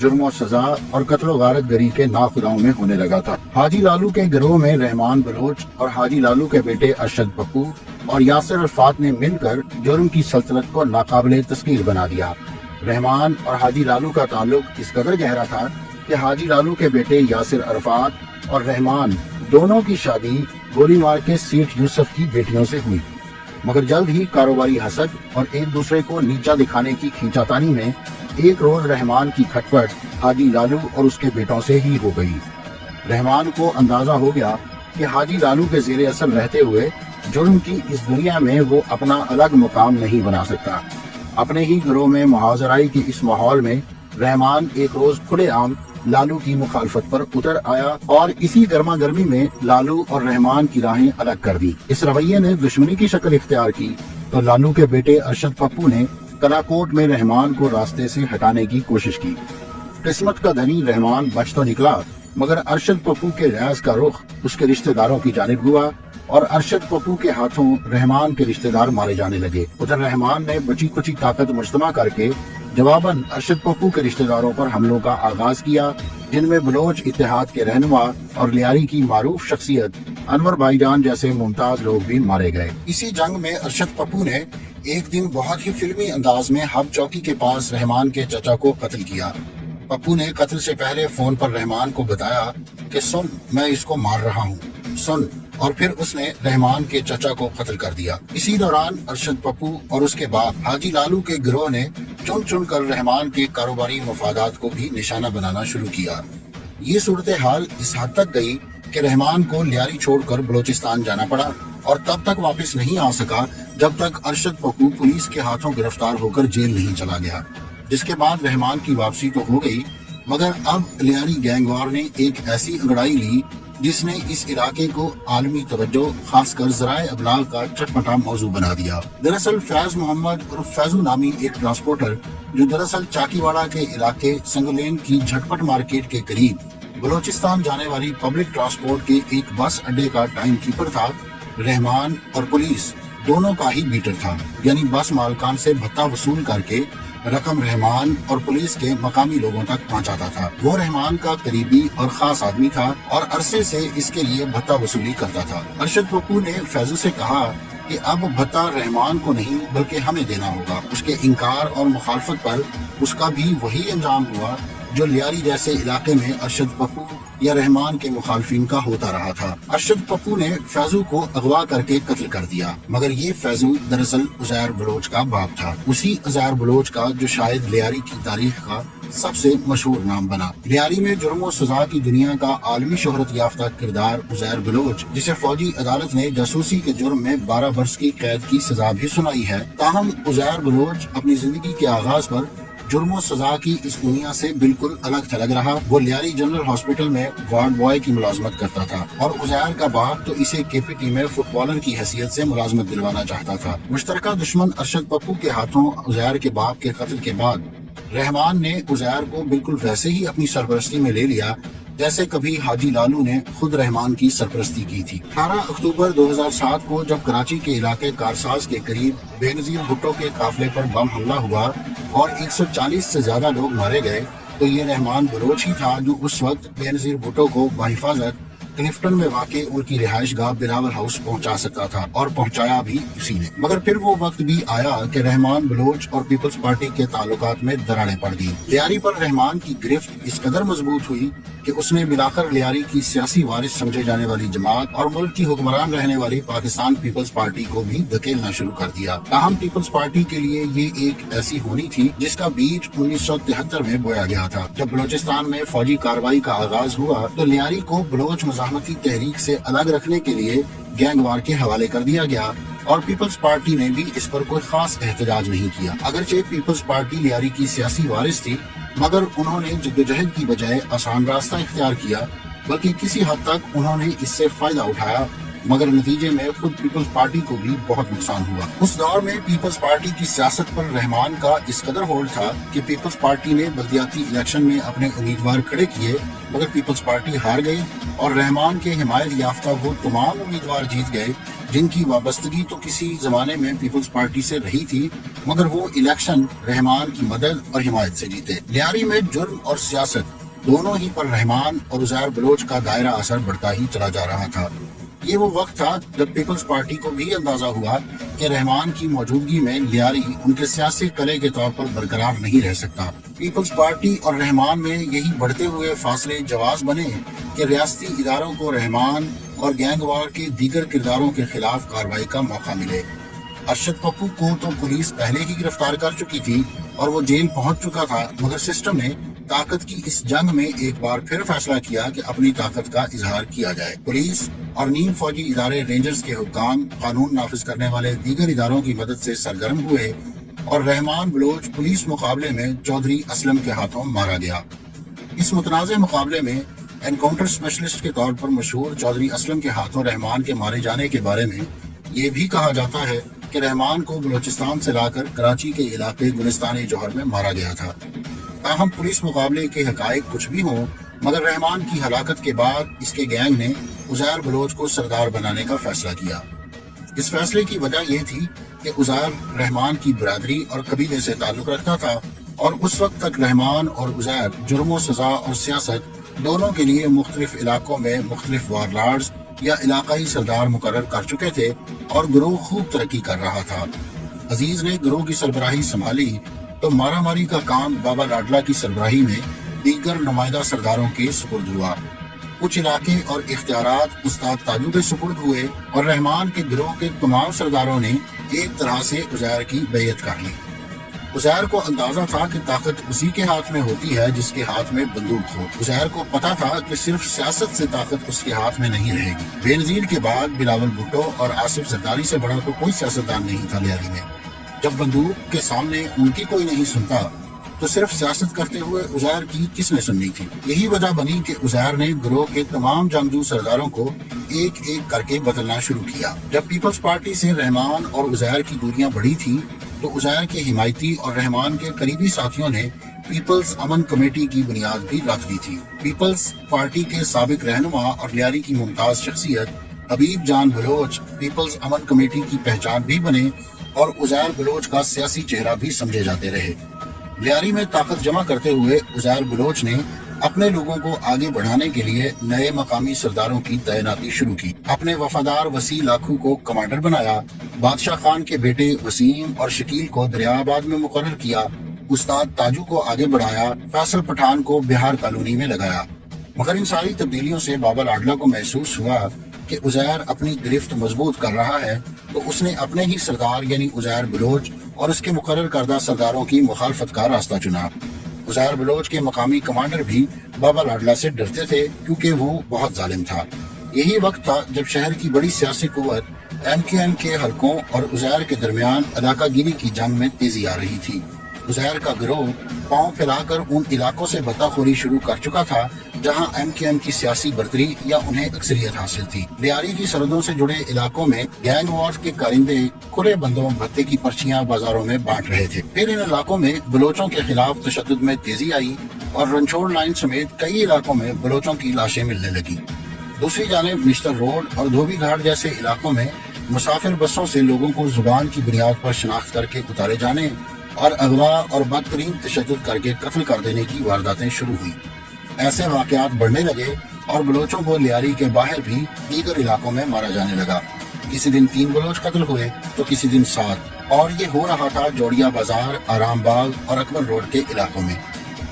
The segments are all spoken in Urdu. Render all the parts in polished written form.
جرم و سزا اور قتل و غارت گری کے ناخداؤں میں ہونے لگا تھا۔ حاجی لالو کے گروہ میں رحمان بلوچ اور حاجی لالو کے بیٹے ارشد پپو اور یاسر عرفات نے مل کر جرم کی سلطنت کو ناقابل تسخیر بنا دیا۔ رحمان اور حاجی لالو کا تعلق اس قدر گہرا تھا کہ حاجی لالو کے بیٹے یاسر عرفات اور رحمان دونوں کی شادی گولی مار کے سیٹھ یوسف کی بیٹیوں سے ہوئی، مگر جلد ہی کاروباری حسد اور ایک دوسرے کو نیچا دکھانے کی کھینچاتانی میں ایک روز رحمان کی کھٹپٹ حاجی لالو اور اس کے بیٹوں سے ہی ہو گئی۔ رحمان کو اندازہ ہو گیا کہ حاجی لالو کے زیر اثر رہتے ہوئے جرم کی اس دنیا میں وہ اپنا الگ مقام نہیں بنا سکتا۔ اپنے ہی گھروں میں محاذرائی کے اس ماحول میں رحمان ایک روز کھلے عام لالو کی مخالفت پر اتر آیا اور اسی گرما گرمی میں لالو اور رحمان کی راہیں الگ کر دی۔ اس رویے نے دشمنی کی شکل اختیار کی تو لالو کے بیٹے ارشد پپو نے کلاکوٹ میں رحمان کو راستے سے ہٹانے کی کوشش کی۔ قسمت کا دھنی رحمان بچ تو نکلا، مگر ارشد پپو کے ریاض کا رخ اس کے رشتہ داروں کی جانب ہوا اور ارشد پپو کے ہاتھوں رحمان کے رشتہ دار مارے جانے لگے۔ ادھر رحمان نے بچی کچی طاقت مجتمع کر کے جواباً ارشد پپو کے رشتہ داروں پر حملوں کا آغاز کیا، جن میں بلوچ اتحاد کے رہنما اور لیاری کی معروف شخصیت انور بھائی جان جیسے ممتاز لوگ بھی مارے گئے۔ اسی جنگ میں ارشد پپو نے ایک دن بہت ہی فلمی انداز میں ہب چوکی کے پاس رحمان کے چچا کو قتل کیا۔ پپو نے قتل سے پہلے فون پر رحمان کو بتایا کہ سن، میں اس کو مار رہا ہوں، سن، اور پھر اس نے رحمان کے چچا کو قتل کر دیا۔ اسی دوران ارشد پپو اور اس کے باپ حاجی لالو کے گروہ نے چن چن کر رحمان کے کاروباری مفادات کو بھی نشانہ بنانا شروع کیا۔ یہ صورتحال اس حد تک گئی کہ رحمان کو لیاری چھوڑ کر بلوچستان جانا پڑا اور تب تک واپس نہیں آ سکا جب تک ارشد پپو پولیس کے ہاتھوں گرفتار ہو کر جیل نہیں چلا گیا، جس کے بعد رحمان کی واپسی تو ہو گئی، مگر اب لیاری گینگ وار نے ایک ایسی انگڑائی لی جس نے اس علاقے کو عالمی توجہ خاص کر ذرائع ابلاغ کا چٹپٹا موضوع بنا دیا۔ دراصل فیض محمد اور فیضو نامی ایک ٹرانسپورٹر جو دراصل چاکی واڑہ کے علاقے سنگلین کی جھٹپٹ مارکیٹ کے قریب بلوچستان جانے والی پبلک ٹرانسپورٹ کے ایک بس اڈے کا ٹائم کیپر تھا، رحمان اور پولیس دونوں کا ہی بیٹر تھا، یعنی بس مالکان سے بھتہ وصول کر کے رقم رحمان اور پولیس کے مقامی لوگوں تک پہنچاتا تھا۔ وہ رحمان کا قریبی اور خاص آدمی تھا اور عرصے سے اس کے لیے بھتہ وصولی کرتا تھا۔ ارشد پپو نے فیضو سے کہا کہ اب بھتہ رحمان کو نہیں بلکہ ہمیں دینا ہوگا۔ اس کے انکار اور مخالفت پر اس کا بھی وہی انجام ہوا جو لیاری جیسے علاقے میں ارشد پپو یا رحمان کے مخالفین کا ہوتا رہا تھا۔ ارشد پپو نے فیضو کو اغوا کر کے قتل کر دیا، مگر یہ فیضو دراصل عزیر بلوچ کا باپ تھا، اسی عزیر بلوچ کا جو شاید لیاری کی تاریخ کا سب سے مشہور نام بنا۔ لیاری میں جرم و سزا کی دنیا کا عالمی شہرت یافتہ کردار عزیر بلوچ، جسے فوجی عدالت نے جاسوسی کے جرم میں 12 برس کی قید کی سزا بھی سنائی ہے، تاہم عزیر بلوچ اپنی زندگی کے آغاز پر جرم و سزا کی اس دنیا سے بالکل الگ تھلگ رہا۔ وہ لیاری جنرل ہاسپٹل میں وارڈ بوائے کی ملازمت کرتا تھا اور عزیر کا باپ تو اسے کے پی ٹی میں فٹ بالر کی حیثیت سے ملازمت دلوانا چاہتا تھا۔ مشترکہ دشمن ارشد پپو کے ہاتھوں عزیر کے باپ کے قتل کے بعد رحمان نے عزیر کو بالکل ویسے ہی اپنی سرپرستی میں لے لیا جیسے کبھی حاجی لالو نے خود رحمان کی سرپرستی کی تھی۔ 18 اکتوبر 2007 کو جب کراچی کے علاقے کارساز کے قریب بے نظیر بھٹو کے قافلے پر بم حملہ ہوا اور 140 سے زیادہ لوگ مارے گئے تو یہ رحمان بلوچ ہی تھا جو اس وقت بے نظیر بھٹو کو بحفاظت کلفٹن میں واقع ان کی رہائش گاہ بلاول ہاؤس پہنچا سکتا تھا اور پہنچایا بھی اسی نے، مگر پھر وہ وقت بھی آیا کہ رحمان بلوچ اور پیپلز پارٹی کے تعلقات میں دراڑیں پڑ گئی۔ لیاری پر رحمان کی گرفت اس قدر مضبوط ہوئی کہ اس نے بلاخر لیاری کی سیاسی وارث سمجھے جانے والی جماعت اور ملک کی حکمران رہنے والی پاکستان پیپلز پارٹی کو بھی دھکیلنا شروع کر دیا۔ تاہم پیپلز پارٹی کے لیے یہ ایک ایسی ہونی تھی جس کا بیج 1973 میں بویا گیا تھا۔ جب بلوچستان میں فوجی کارروائی کا آغاز ہوا تو لیاری کو بلوچ مزاحمتی تحریک سے الگ رکھنے کے لیے گینگ وار کے حوالے کر دیا گیا اور پیپلز پارٹی نے بھی اس پر کوئی خاص احتجاج نہیں کیا۔ اگرچہ پیپلز پارٹی لیاری کی سیاسی وارث تھی مگر انہوں نے جدوجہد کی بجائے آسان راستہ اختیار کیا، بلکہ کسی حد تک انہوں نے اس سے فائدہ اٹھایا، مگر نتیجے میں خود پیپلز پارٹی کو بھی بہت نقصان ہوا۔ اس دور میں پیپلز پارٹی کی سیاست پر رحمان کا اس قدر ہولڈ تھا کہ پیپلز پارٹی نے بلدیاتی الیکشن میں اپنے امیدوار کھڑے کیے مگر پیپلز پارٹی ہار گئی اور رحمان کے حمایت یافتہ وہ تمام امیدوار جیت گئے جن کی وابستگی تو کسی زمانے میں پیپلز پارٹی سے رہی تھی، مگر وہ الیکشن رحمان کی مدد اور حمایت سے جیتے۔ لیاری میں جرم اور سیاست دونوں ہی پر رحمان اور عزیر بلوچ کا دائرہ اثر بڑھتا ہی چلا جا رہا تھا۔ یہ وہ وقت تھا جب پیپلز پارٹی کو بھی اندازہ ہوا کہ رحمان کی موجودگی میں لیاری ان کے سیاسی قلعے کے طور پر برقرار نہیں رہ سکتا۔ پیپلز پارٹی اور رحمان میں یہی بڑھتے ہوئے فاصلے جواز بنے کہ ریاستی اداروں کو رحمان اور گینگ وار کے دیگر کرداروں کے خلاف کارروائی کا موقع ملے۔ ارشد پپو کو تو پولیس پہلے ہی گرفتار کر چکی تھی اور وہ جیل پہنچ چکا تھا، مگر سسٹم نے طاقت کی اس جنگ میں ایک بار پھر فیصلہ کیا کہ اپنی طاقت کا اظہار کیا جائے۔ پولیس اور نیم فوجی ادارے رینجرز کے حکام قانون نافذ کرنے والے دیگر اداروں کی مدد سے سرگرم ہوئے اور رحمان بلوچ پولیس مقابلے میں چودھری اسلم کے ہاتھوں مارا گیا۔ اس متنازع مقابلے میں انکاؤنٹر اسپیشلسٹ کے طور پر مشہور چودھری اسلم کے ہاتھوں رحمان کے مارے جانے کے بارے میں یہ بھی کہا جاتا ہے کہ رحمان کو بلوچستان سے لا کر کراچی کے علاقے گلستان جوہر میں مارا گیا تھا۔ تاہم پولیس مقابلے کے حقائق کچھ بھی ہوں، مگر رحمان کی ہلاکت کے بعد اس کے گینگ نے عزیر بلوچ کو سردار بنانے کا فیصلہ کیا۔ اس فیصلے کی وجہ یہ تھی کہ عزیر رحمان کی برادری اور قبیلے سے تعلق رکھتا تھا اور اس وقت تک رحمان اور عزیر جرم و سزا اور سیاست دونوں کے لیے مختلف علاقوں میں مختلف وارلارڈز یا علاقائی سردار مقرر کر چکے تھے اور گروہ خوب ترقی کر رہا تھا۔ عزیز نے گروہ کی سربراہی سنبھالی تو مارا ماری کا کام بابا لاڈلا کی سربراہی میں دیگر نمائندہ سرداروں کے سپرد ہوا۔ کچھ علاقے اور اختیارات استاد تاجو کے سپرد ہوئے اور رحمان کے گروہ کے تمام سرداروں نے ایک طرح سے عزیر کی بیعت کر لی۔ عزیر کو اندازہ تھا کہ طاقت اسی کے ہاتھ میں ہوتی ہے جس کے ہاتھ میں بندوق ہو۔ عزیر کو پتا تھا کہ صرف سیاست سے طاقت اس کے ہاتھ میں نہیں رہے گی۔ بے نظیر کے بعد بلاول بھٹو اور آصف زرداری سے بڑا تو کوئی سیاستدان نہیں تھا لیاری میں۔ جب بندوق کے سامنے ان کی کوئی نہیں سنتا تو صرف سیاست کرتے ہوئے عزیر کی کس نے سننی تھی؟ یہی وجہ بنی کہ عزیر نے گروہ کے تمام جنگجو سرداروں کو ایک ایک کر کے بدلنا شروع کیا۔ جب پیپلز پارٹی سے رحمان اور عزیر کی دوریاں بڑھی تھی تو عزیر کے حمایتی اور رحمان کے قریبی ساتھیوں نے پیپلز امن کمیٹی کی بنیاد بھی رکھ دی تھی۔ پیپلز پارٹی کے سابق رہنما اور لیاری کی ممتاز شخصیت حبیب جان بلوچ پیپلز امن کمیٹی کی پہچان بھی بنے اور عزیر بلوچ کا سیاسی چہرہ بھی سمجھے جاتے رہے۔ لیاری میں طاقت جمع کرتے ہوئے عزیر بلوچ نے اپنے لوگوں کو آگے بڑھانے کے لیے نئے مقامی سرداروں کی تعیناتی شروع کی۔ اپنے وفادار وسیع لاکھو کو کمانڈر بنایا، بادشاہ خان کے بیٹے وسیم اور شکیل کو دریا آباد میں مقرر کیا، استاد تاجو کو آگے بڑھایا، فیصل پٹھان کو بہار کالونی میں لگایا۔ مگر ان ساری تبدیلیوں سے بابا لاڈلا کو محسوس ہوا کہ عزیر اپنی گرفت مضبوط کر رہا ہے، تو اس نے اپنے ہی سردار یعنی عزیر بلوچ اور اس کے مقرر کردہ سرداروں کی مخالفت کا راستہ چنا۔ عزیر بلوچ کے مقامی کمانڈر بھی بابا لاڈلا سے ڈرتے تھے کیونکہ وہ بہت ظالم تھا۔ یہی وقت تھا جب شہر کی بڑی سیاسی قوت MQM کے حلقوں اور عزیر کے درمیان علاقہ گیری کی جنگ میں تیزی آ رہی تھی۔ عزیر کا گروہ پاؤں پھیلا کر ان علاقوں سے بطاخوری شروع کر چکا تھا جہاں MQM کی سیاسی برتری یا انہیں اکثریت حاصل تھی۔ لیاری کی سرحدوں سے جڑے علاقوں میں گینگ وار کے کارندے کھلے بندوں بھتے کی پرچیاں بازاروں میں بانٹ رہے تھے۔ پھر ان علاقوں میں بلوچوں کے خلاف تشدد میں تیزی آئی اور رنچوڑ لائن سمیت کئی علاقوں میں بلوچوں کی لاشیں ملنے لگی۔ دوسری جانب نشتر روڈ اور دھوبی گھاٹ جیسے علاقوں میں مسافر بسوں سے لوگوں کو زبان کی بنیاد پر شناخت کر کے اتارے جانے اور اغوا اور بدترین تشدد کر کے قتل کر دینے کی وارداتیں شروع ہوئی۔ ایسے واقعات بڑھنے لگے اور بلوچوں کو لیاری کے باہر بھی دیگر علاقوں میں مارا جانے لگا۔ کسی دن 3 بلوچ قتل ہوئے تو کسی دن 7، اور یہ ہو رہا تھا جوڑیا بازار، آرام باغ اور اکبر روڈ کے علاقوں میں۔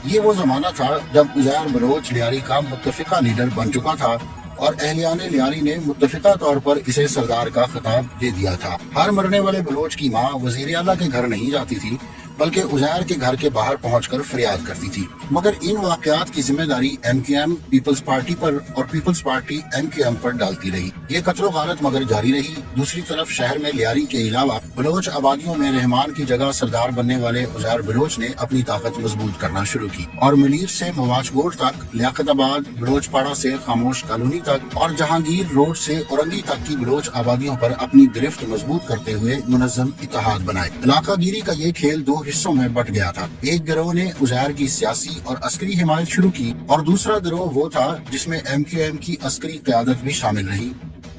یہ وہ زمانہ تھا جب عزیر بلوچ لیاری کا متفقہ لیڈر بن چکا تھا اور اہلیان لیاری نے متفقہ طور پر اسے سردار کا خطاب دے دیا تھا۔ ہر مرنے والے بلوچ کی ماں وزیر اعلیٰ کے گھر نہیں جاتی تھی بلکہ عزیر کے گھر کے باہر پہنچ کر فریاد کرتی تھی۔ مگر ان واقعات کی ذمہ داری MQM پیپلز پارٹی پر اور پیپلز پارٹی MQM پر ڈالتی رہی۔ یہ قتل و غارت مگر جاری رہی۔ دوسری طرف شہر میں لیاری کے علاوہ بلوچ آبادیوں میں رحمان کی جگہ سردار بننے والے عزیر بلوچ نے اپنی طاقت مضبوط کرنا شروع کی اور ملیر سے مواج گوڑ تک، لیاقت آباد بلوچ پاڑا سے خاموش کالونی تک اور جہانگیر روڈ سے اورنگی تک کی بلوچ آبادیوں پر اپنی گرفت مضبوط کرتے ہوئے منظم اتحاد بنائے۔ علاقہ گیری کا یہ کھیل 2 حصوں میں بٹ گیا تھا۔ ایک گروہ نے عزیر کی سیاسی اور عسکری حمایت شروع کی اور دوسرا گروہ وہ تھا جس میں MQM کی عسکری قیادت بھی شامل رہی۔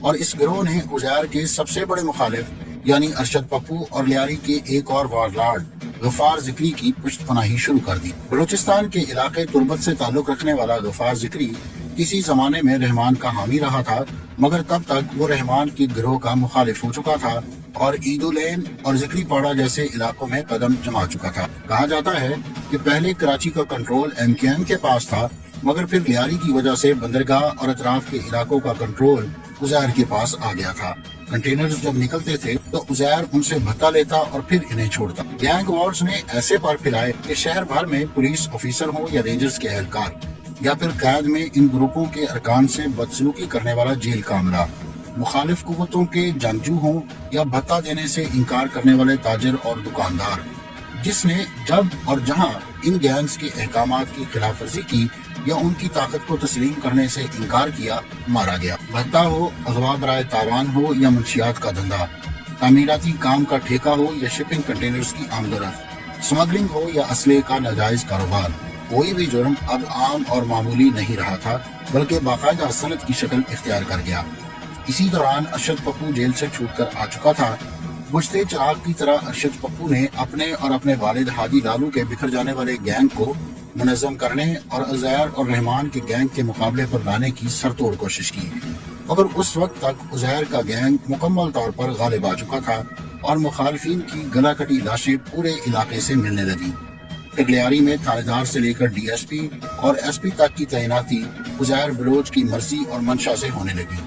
اور اس گروہ نے عزیر کے سب سے بڑے مخالف یعنی ارشد پپو اور لیاری کے ایک اور وارلارڈ غفار ذکری کی پشت پناہی شروع کر دی۔ بلوچستان کے علاقے تربت سے تعلق رکھنے والا غفار ذکری کسی زمانے میں رحمان کا حامی رہا تھا، مگر تب تک وہ رحمان کے گروہ کا مخالف ہو چکا تھا اور عیدو لین اور ذکری پاڑا جیسے علاقوں میں قدم جما چکا تھا۔ کہا جاتا ہے کہ پہلے کراچی کا کنٹرول MKM کے پاس تھا، مگر پھر لیاری کی وجہ سے بندرگاہ اور اطراف کے علاقوں کا کنٹرول عزیر کے پاس آ گیا تھا۔ کنٹینرز جب نکلتے تھے تو عزیر ان سے بھتا لیتا اور پھر انہیں چھوڑتا۔ گینگ وارز نے ایسے پر پھیلائے کہ شہر بھر میں پولیس آفیسر ہوں یا رینجرز کے اہلکار یا پھر قید میں ان گروپوں کے ارکان سے بدسلوکی کرنے والا جیل کا عملہ، مخالف قوتوں کے جنگجو ہوں یا بھتا دینے سے انکار کرنے والے تاجر اور دکاندار، جس نے جب اور جہاں ان گینگز کے احکامات کی خلاف ورزی کی یا ان کی طاقت کو تسلیم کرنے سے انکار کیا، مارا گیا۔ بھتا ہو، اغوا برائے تاوان ہو یا منشیات کا دھندا، تعمیراتی کام کا ٹھیکہ ہو یا شپنگ کنٹینرز کی آمد و رفت، اسمگلنگ ہو یا اسلحے کا ناجائز کاروبار، کوئی بھی جرم اب عام اور معمولی نہیں رہا تھا بلکہ باقاعدہ صنعت کی شکل اختیار کر گیا۔ اسی دوران ارشد پپو جیل سے چھوٹ کر آ چکا تھا۔ بجھتے چراغ کی طرح ارشد پپو نے اپنے اور اپنے والد ہادی لالو کے بکھر جانے والے گینگ کو منظم کرنے اور عزیر اور رحمان کے گینگ کے مقابلے پر لانے کی سرتوڑ کوشش کی، مگر اس وقت تک عزیر کا گینگ مکمل طور پر غالب آ چکا تھا اور مخالفین کی گلا کٹی لاشیں پورے علاقے سے ملنے لگی۔ پھر لیاری میں تھانے دار سے لے کر DSP اور SP تک کی تعیناتی عزیر بلوچ کی مرضی اور منشا سے ہونے لگی،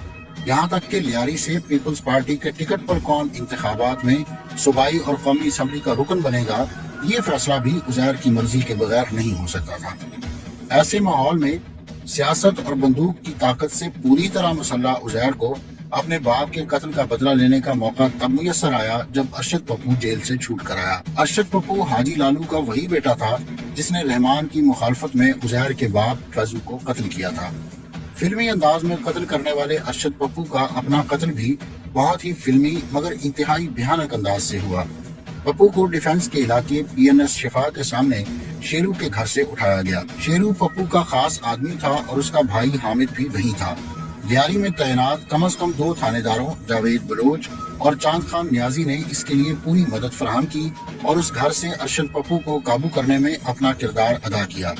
یہاں تک کہ لیاری سے پیپلز پارٹی کے ٹکٹ پر کون انتخابات میں صوبائی اور قومی اسمبلی کا رکن بنے گا، یہ فیصلہ بھی عزیر کی مرضی کے بغیر نہیں ہو سکتا تھا۔ ایسے ماحول میں سیاست اور بندوق کی طاقت سے پوری طرح مسلح عزیر کو اپنے باپ کے قتل کا بدلہ لینے کا موقع تب میسر آیا جب ارشد پپو جیل سے چھوٹ کر آیا۔ ارشد پپو حاجی لالو کا وہی بیٹا تھا جس نے رحمان کی مخالفت میں عزیر کے باپ فیضو کو قتل کیا تھا۔ فلمی انداز میں قتل کرنے والے ارشد پپو کا اپنا قتل بھی بہت ہی فلمی مگر انتہائی بھیانک انداز سے ہوا۔ پپو کو ڈیفنس کے علاقے PNS شفا کے سامنے شیرو کے گھر سے اٹھایا گیا۔ شیرو پپو کا خاص آدمی تھا اور اس کا بھائی حامد بھی وہیں تھا۔ لیاری میں تعینات کم از کم 2 تھانے داروں جاوید بلوچ اور چاند خان نیازی نے اس کے لیے پوری مدد فراہم کی اور اس گھر سے ارشد پپو کو قابو کرنے میں اپنا کردار ادا کیا۔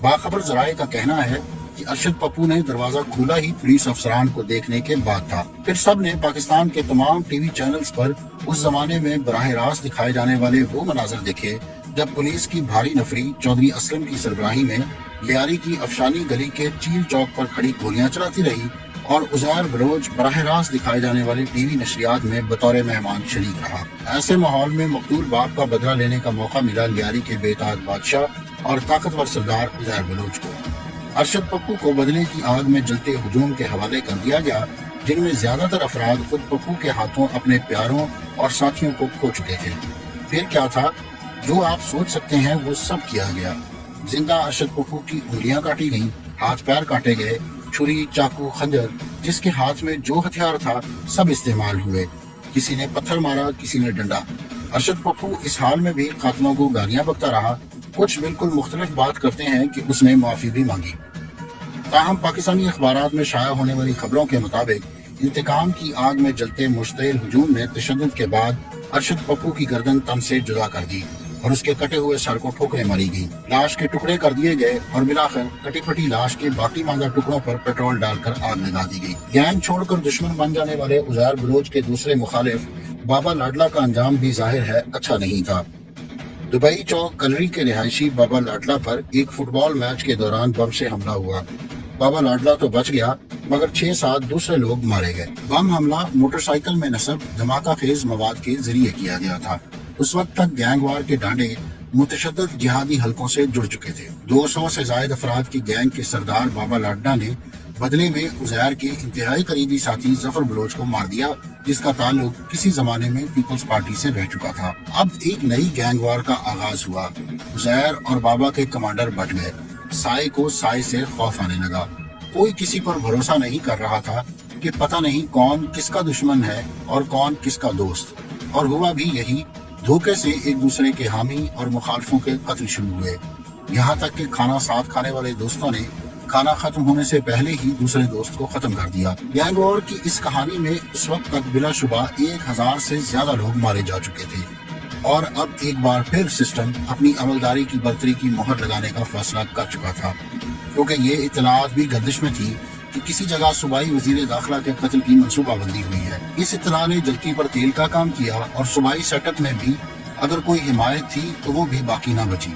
باخبر ذرائع کا کہنا ہے کہ ارشد پپو نے دروازہ کھولا ہی پولیس افسران کو دیکھنے کے بعد تھا۔ پھر سب نے پاکستان کے تمام ٹی وی چینلز پر اس زمانے میں براہ راست دکھائے جانے والے وہ مناظر دیکھے جب پولیس کی بھاری نفری چودھری اسلم کی سربراہی میں لیاری کی افشانی گلی کے چیل چوک پر کھڑی گولیاں چلاتی رہی اور عزیر بلوچ براہ راست دکھائے جانے والے ٹی وی نشریات میں بطور مہمان شریک رہا۔ ایسے ماحول میں مقتول باپ کا بدلہ لینے کا موقع ملا لیاری کے بے اطاعت بادشاہ اور طاقتور سردار عزیر بلوچ کو۔ ارشد پپو کو بدلے کی آگ میں جلتے ہجوم کے حوالے کر دیا گیا، جن میں زیادہ تر افراد خود پپو کے ہاتھوں اپنے پیاروں اور ساتھیوں کو کھو چکے تھے۔ پھر کیا تھا؟ جو آپ سوچ سکتے ہیں وہ سب کیا گیا۔ زندہ ارشد پپو کی انگلیاں کاٹی گئیں، ہاتھ پیر کاٹے گئے، چھری، چاقو، خنجر، جس کے ہاتھ میں جو ہتھیار تھا سب استعمال ہوئے۔ کسی نے پتھر مارا، کسی نے ڈنڈا۔ ارشد پپو اس حال میں بھی قاتلوں کو گالیاں بکتا رہا۔ کچھ بالکل مختلف بات کرتے ہیں کہ اس نے معافی بھی مانگی۔ تاہم پاکستانی اخبارات میں شائع ہونے والی خبروں کے مطابق انتقام کی آگ میں جلتے مشتعل ہجوم میں تشدد کے بعد ارشد پپو کی گردن تن سے جدا کر دی اور اس کے کٹے ہوئے سر کو ٹھوکریں ماری گئی۔ لاش کے ٹکڑے کر دیے گئے اور بلاخر کٹی پھٹی لاش کے باقی ماندہ ٹکڑوں پر پیٹرول ڈال کر آگ لگا دی گئی۔ گینگ چھوڑ کر دشمن بن جانے والے عزیر بلوچ کے دوسرے مخالف بابا لاڈلا کا انجام بھی ظاہر ہے اچھا نہیں تھا۔ دبئی چوک کلری کے رہائشی بابا لاڈلا پر ایک فٹ بال میچ کے دوران بم سے حملہ ہوا۔ بابا لاڈلا تو بچ گیا مگر 6-7 دوسرے لوگ مارے گئے۔ بم حملہ موٹر سائیکل میں نصب دھماکہ خیز مواد کے ذریعے کیا گیا تھا۔ اس وقت تک گینگ وار کے ڈانڈے متشدد جہادی حلقوں سے جڑ چکے تھے۔ 200 سے زائد افراد کی گینگ کے سردار بابا لاڈلا نے بدلے میں عزیر کے انتہائی قریبی ساتھی ظفر بلوچ کو مار دیا، جس کا تعلق کسی زمانے میں پیپلز پارٹی سے رہ چکا تھا۔ اب ایک نئی گینگ وار کا آغاز ہوا۔ عزیر اور بابا کے کمانڈر بٹ گئے۔ سائے کو سائے سے خوف آنے لگا۔ کوئی کسی پر بھروسہ نہیں کر رہا تھا کہ پتہ نہیں کون کس کا دشمن ہے اور کون کس کا دوست، اور ہوا بھی یہی۔ دھوکے سے ایک دوسرے کے حامی اور مخالفوں کے قتل شروع ہوئے، یہاں تک کہ کھانا ساتھ کھانے والے دوستوں نے کھانا ختم ہونے سے پہلے ہی دوسرے دوست کو ختم کر دیا۔ گینگ وار کی اس کہانی میں اس وقت تک بلا شبہ 1000 سے زیادہ لوگ مارے جا چکے تھے، اور اب ایک بار پھر سسٹم اپنی عملداری کی برتری کی مہر لگانے کا فیصلہ کر چکا تھا، کیونکہ یہ اطلاعات بھی گردش میں تھی کہ کسی جگہ صوبائی وزیر داخلہ کے قتل کی منصوبہ بندی ہوئی ہے۔ اس اطلاع نے جلتی پر تیل کا کام کیا، اور صوبائی سیٹ اپ میں بھی اگر کوئی حمایت تھی تو وہ بھی باقی نہ بچی۔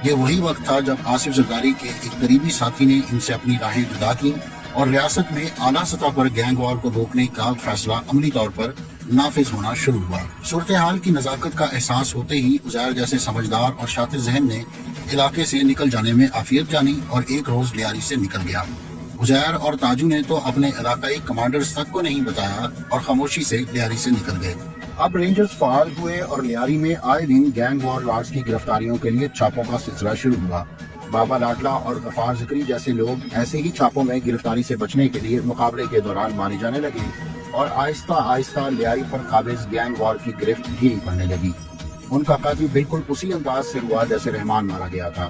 یہ وہی وقت تھا جب آصف زرداری کے ایک قریبی ساتھی نے ان سے اپنی راہیں جدا کی، اور ریاست میں اعلیٰ سطح پر گینگ وار کو روکنے کا فیصلہ عملی طور پر نافذ ہونا شروع ہوا۔ صورتحال کی نزاکت کا احساس ہوتے ہی عزیر جیسے سمجھدار اور شاطر ذہن نے علاقے سے نکل جانے میں عافیت جانی، اور ایک روز لیاری سے نکل گیا۔ عزیر اور تاجو نے تو اپنے علاقائی کمانڈرز تک کو نہیں بتایا اور خاموشی سے لیاری سے نکل گئے۔ اب رینجرز فعال ہوئے اور لیاری میں آئے دن گینگ وار لارڈز کی گرفتاریوں کے لیے چھاپوں کا سلسلہ شروع ہوا۔ بابا لاڈلا اور غفار ذکری جیسے لوگ ایسے ہی چھاپوں میں گرفتاری سے بچنے کے لیے مقابلے کے دوران مارے جانے لگے، اور آہستہ آہستہ لیاری پر قابض گینگ وار کی گرفت ڈھیلی پڑنے لگی۔ ان کا قتل بالکل اسی انداز سے ہوا جیسے رحمان مارا گیا تھا۔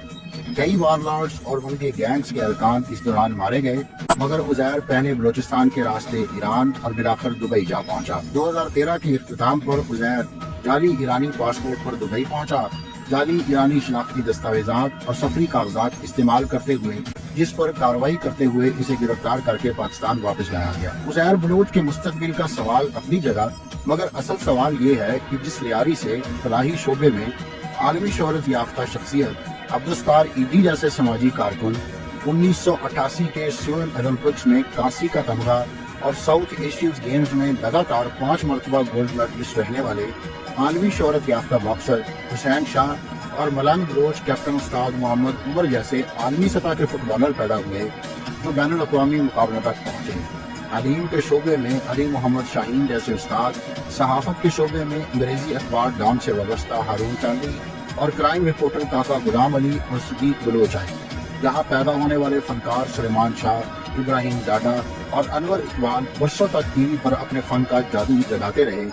کئی وار لارڈز اور ان کے گینگز کے ارکان اس دوران مارے گئے، مگر عزیر پہلے بلوچستان کے راستے ایران اور بلاخر دبئی جا پہنچا۔ 2013 کے اختتام پر عزیر جعلی ایرانی پاسپورٹ پر دبئی پہنچا، جعلی ایرانی شناختی دستاویزات اور سفری کاغذات استعمال کرتے ہوئے، جس پر کارروائی کرتے ہوئے اسے گرفتار کر کے پاکستان واپس لایا گیا۔ عزیر بلوچ کے مستقبل کا سوال اپنی جگہ، مگر اصل سوال یہ ہے کہ جس لیاری سے فلاحی شعبے میں عالمی شہرت یافتہ شخصیت عبدالستار ایدی جیسے سماجی کارکن 1988 کے سیول اولمپکس میں کانسی کا تمغہ اور ساؤتھ ایشیز گیمز میں لگاتار 5 مرتبہ گولڈ میڈلسٹ رہنے والے عالمی شہرت یافتہ باکسر حسین شاہ اور ملنگ بلوچ کیپٹن استاد محمد عمر جیسے عالمی سطح کے فٹ بالر پیدا ہوئے جو بین الاقوامی مقابلوں تک پہنچے۔ تعلیم کے شعبے میں علی محمد شاہین جیسے استاد، صحافت کے شعبے میں انگریزی اخبار ڈان سے وابستہ ہارون چاندی اور کرائم رپورٹر کاکا غلام علی اور صدیق بلوچ آئے۔ یہاں پیدا ہونے والے فنکار سلیمان شاہ، ابراہیم ڈاڈا اور انور اقبال برسوں تک ٹی وی پر اپنے فن کا جادو جگاتے رہے۔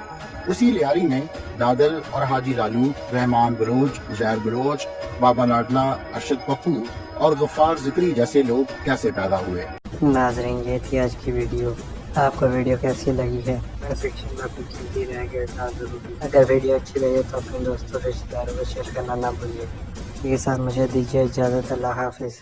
اسی لیاری میں دادل اور حاجی لالو، رحمان بلوچ، عزیر بلوچ، بابا لاڈلا، ارشد پپو اور غفار ذکری جیسے لوگ کیسے پیدا ہوئے۔ ناظرین، یہ تھی آج کی ویڈیو۔ آپ کو ویڈیو کیسی لگی ہے سیکشن میں اپنی قیمتی رائے کے ساتھ ضرور۔ اگر ویڈیو اچھی لگے تو اپنے دوستوں رشتہ داروں کو شیئر کرنا نہ بھولیے۔ یہ ساتھ مجھے دیجیے اجازت۔ اللہ حافظ۔